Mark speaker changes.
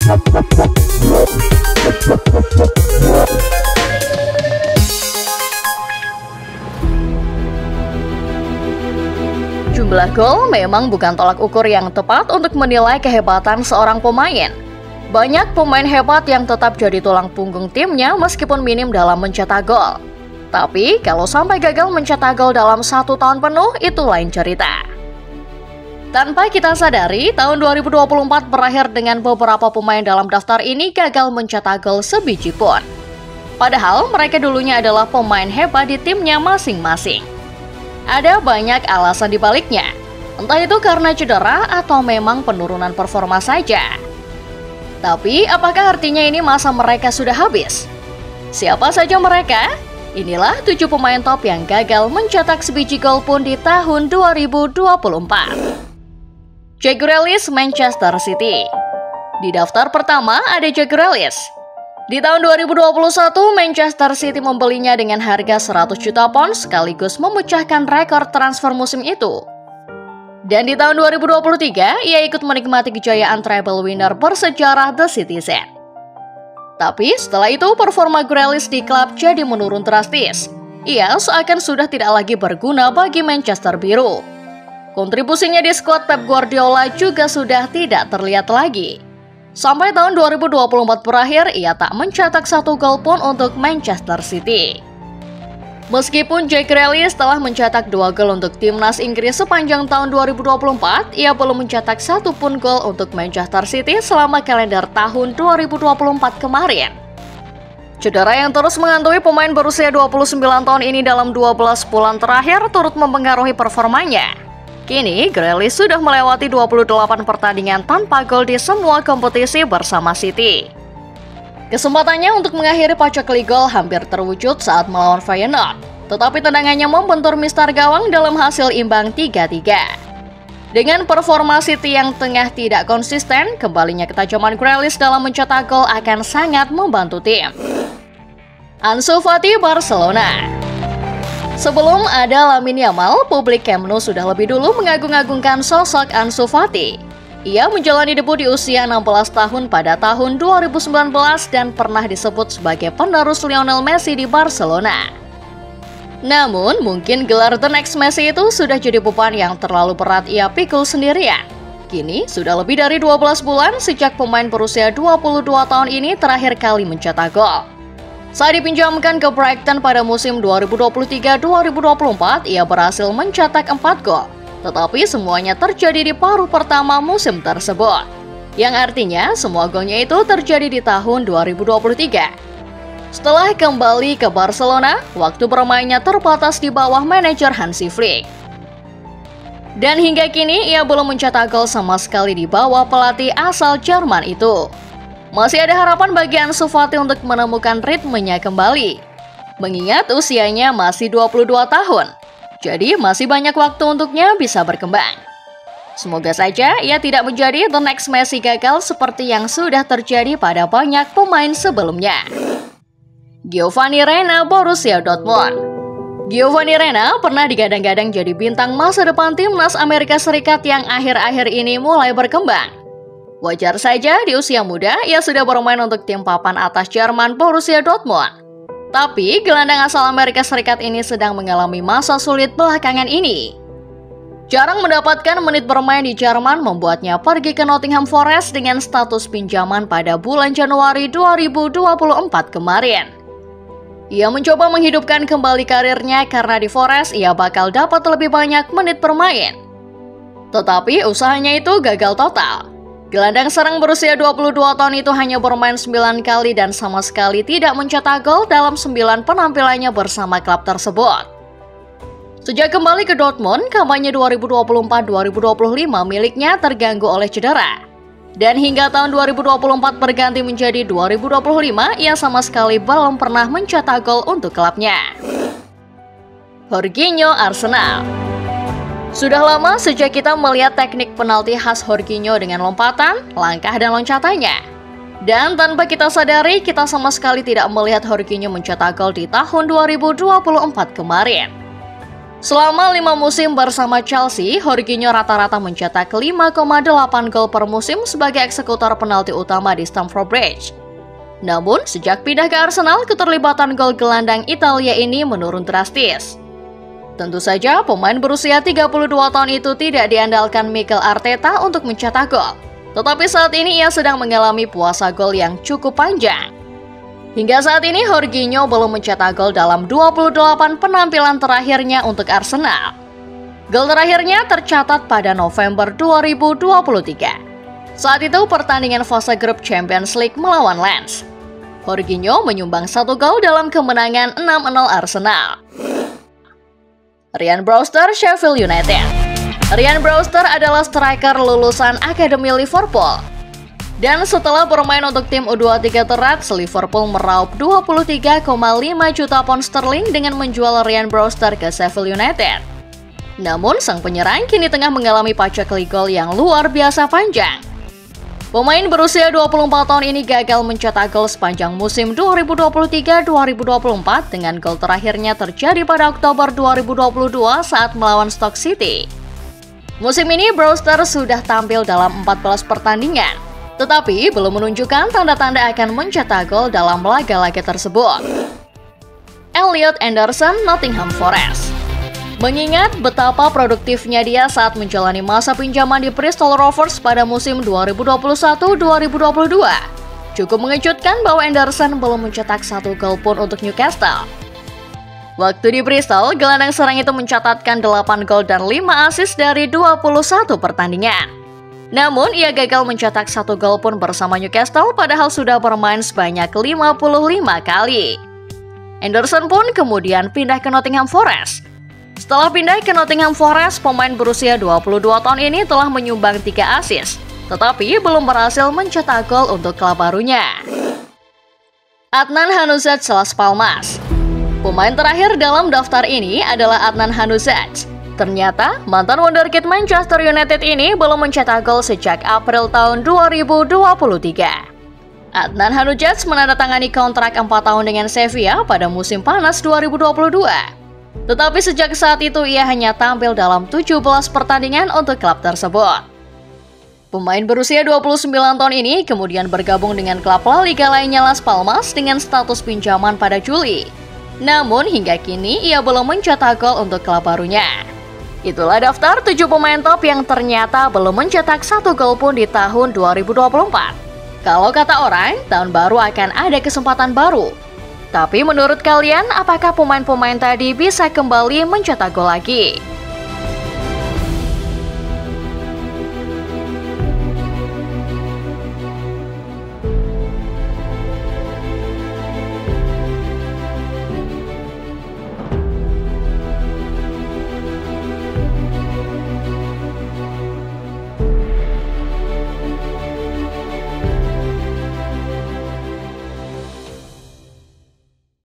Speaker 1: Jumlah gol memang bukan tolak ukur yang tepat untuk menilai kehebatan seorang pemain. Banyak pemain hebat yang tetap jadi tulang punggung timnya meskipun minim dalam mencetak gol. Tapi kalau sampai gagal mencetak gol dalam 1 tahun penuh, itu lain cerita. Tanpa kita sadari, tahun 2024 berakhir dengan beberapa pemain dalam daftar ini gagal mencetak gol sebiji pun. Padahal mereka dulunya adalah pemain hebat di timnya masing-masing. Ada banyak alasan dibaliknya, entah itu karena cedera atau memang penurunan performa saja. Tapi apakah artinya ini masa mereka sudah habis? Siapa saja mereka? Inilah 7 pemain top yang gagal mencetak sebiji gol pun di tahun 2024. Jack Grealish, Manchester City. Di daftar pertama ada Jack Grealish. Di tahun 2021, Manchester City membelinya dengan harga 100 juta pound sekaligus memecahkan rekor transfer musim itu. Dan di tahun 2023, ia ikut menikmati kejayaan treble winner bersejarah The Citizen. Tapi setelah itu, performa Grealish di klub jadi menurun drastis. Ia seakan sudah tidak lagi berguna bagi Manchester Biru. Kontribusinya di skuad Pep Guardiola juga sudah tidak terlihat lagi. Sampai tahun 2024 berakhir, ia tak mencetak 1 gol pun untuk Manchester City. Meskipun Jack Grealish telah mencetak 2 gol untuk timnas Inggris sepanjang tahun 2024, ia belum mencetak 1 pun gol untuk Manchester City selama kalender tahun 2024 kemarin. Cedera yang terus menghantui pemain berusia 29 tahun ini dalam 12 bulan terakhir turut mempengaruhi performanya. Kini, Grealish sudah melewati 28 pertandingan tanpa gol di semua kompetisi bersama City. Kesempatannya untuk mengakhiri pacekli gol hampir terwujud saat melawan Feyenoord, tetapi tendangannya membentur mistar gawang dalam hasil imbang 3-3. Dengan performa City yang tengah tidak konsisten, kembalinya ketajaman Grealish dalam mencetak gol akan sangat membantu tim. Ansu Fati, Barcelona. Sebelum ada Lamine Yamal, publik Camp Nou sudah lebih dulu mengagung-agungkan sosok Ansu Fati. Ia menjalani debut di usia 16 tahun pada tahun 2019 dan pernah disebut sebagai penerus Lionel Messi di Barcelona. Namun, mungkin gelar The Next Messi itu sudah jadi beban yang terlalu berat ia pikul sendirian. Kini, sudah lebih dari 12 bulan sejak pemain berusia 22 tahun ini terakhir kali mencetak gol. Saat dipinjamkan ke Brighton pada musim 2023-2024, ia berhasil mencetak 4 gol. Tetapi semuanya terjadi di paruh pertama musim tersebut. Yang artinya semua golnya itu terjadi di tahun 2023. Setelah kembali ke Barcelona, waktu bermainnya terbatas di bawah manajer Hansi Flick. Dan hingga kini ia belum mencetak gol sama sekali di bawah pelatih asal Jerman itu. Masih ada harapan bagi Ansu Fati untuk menemukan ritmenya kembali. Mengingat usianya masih 22 tahun, jadi masih banyak waktu untuknya bisa berkembang. Semoga saja ia tidak menjadi The Next Messi gagal seperti yang sudah terjadi pada banyak pemain sebelumnya. Giovanni Reina, Borussia Dortmund. Giovanni Reina pernah digadang-gadang jadi bintang masa depan timnas Amerika Serikat yang akhir-akhir ini mulai berkembang. Wajar saja di usia muda ia sudah bermain untuk tim papan atas Jerman Borussia Dortmund. Tapi gelandang asal Amerika Serikat ini sedang mengalami masa sulit belakangan ini. Jarang mendapatkan menit bermain di Jerman membuatnya pergi ke Nottingham Forest dengan status pinjaman pada bulan Januari 2024 kemarin. Ia mencoba menghidupkan kembali karirnya karena di Forest ia bakal dapat lebih banyak menit bermain. Tetapi usahanya itu gagal total. Gelandang serang berusia 22 tahun itu hanya bermain 9 kali dan sama sekali tidak mencetak gol dalam 9 penampilannya bersama klub tersebut. Sejak kembali ke Dortmund, kampanye 2024-2025 miliknya terganggu oleh cedera. Dan hingga tahun 2024 berganti menjadi 2025, ia sama sekali belum pernah mencetak gol untuk klubnya. Jorginho, Arsenal. Sudah lama sejak kita melihat teknik penalti khas Jorginho dengan lompatan, langkah dan loncatannya. Dan tanpa kita sadari, kita sama sekali tidak melihat Jorginho mencetak gol di tahun 2024 kemarin. Selama 5 musim bersama Chelsea, Jorginho rata-rata mencetak 5,8 gol per musim sebagai eksekutor penalti utama di Stamford Bridge. Namun, sejak pindah ke Arsenal, keterlibatan gol gelandang Italia ini menurun drastis. Tentu saja, pemain berusia 32 tahun itu tidak diandalkan Mikel Arteta untuk mencetak gol. Tetapi saat ini ia sedang mengalami puasa gol yang cukup panjang. Hingga saat ini, Jorginho belum mencetak gol dalam 28 penampilan terakhirnya untuk Arsenal. Gol terakhirnya tercatat pada November 2023. Saat itu pertandingan fase grup Champions League melawan Lens. Jorginho menyumbang 1 gol dalam kemenangan 6-0 Arsenal. Ryan Brewster, Sheffield United. Ryan Brewster adalah striker lulusan Akademi Liverpool. Dan setelah bermain untuk tim U23 Reds, Liverpool meraup 23,5 juta pound sterling dengan menjual Ryan Brewster ke Sheffield United. Namun, sang penyerang kini tengah mengalami paceklik gol yang luar biasa panjang. Pemain berusia 24 tahun ini gagal mencetak gol sepanjang musim 2023-2024 dengan gol terakhirnya terjadi pada Oktober 2022 saat melawan Stoke City. Musim ini Brewster sudah tampil dalam 14 pertandingan, tetapi belum menunjukkan tanda-tanda akan mencetak gol dalam laga-laga tersebut. Elliot Anderson, Nottingham Forest. Mengingat betapa produktifnya dia saat menjalani masa pinjaman di Bristol Rovers pada musim 2021-2022, cukup mengejutkan bahwa Anderson belum mencetak 1 gol pun untuk Newcastle. Waktu di Bristol, gelandang serang itu mencatatkan 8 gol dan 5 assist dari 21 pertandingan. Namun, ia gagal mencetak 1 gol pun bersama Newcastle padahal sudah bermain sebanyak 55 kali. Anderson pun kemudian pindah ke Nottingham Forest. Setelah pindah ke Nottingham Forest, pemain berusia 22 tahun ini telah menyumbang 3 assist, tetapi belum berhasil mencetak gol untuk klub barunya. Adnan Januzaj, Las Palmas. Pemain terakhir dalam daftar ini adalah Adnan Januzaj. Ternyata, mantan wonderkid Manchester United ini belum mencetak gol sejak April tahun 2023. Adnan Januzaj menandatangani kontrak 4 tahun dengan Sevilla pada musim panas 2022. Tetapi sejak saat itu ia hanya tampil dalam 17 pertandingan untuk klub tersebut. Pemain berusia 29 tahun ini kemudian bergabung dengan klub La Liga lainnya Las Palmas dengan status pinjaman pada Juli. Namun hingga kini ia belum mencetak gol untuk klub barunya. Itulah daftar 7 pemain top yang ternyata belum mencetak 1 gol pun di tahun 2024. Kalau kata orang, tahun baru akan ada kesempatan baru. Tapi menurut kalian, apakah pemain-pemain tadi bisa kembali mencetak gol lagi?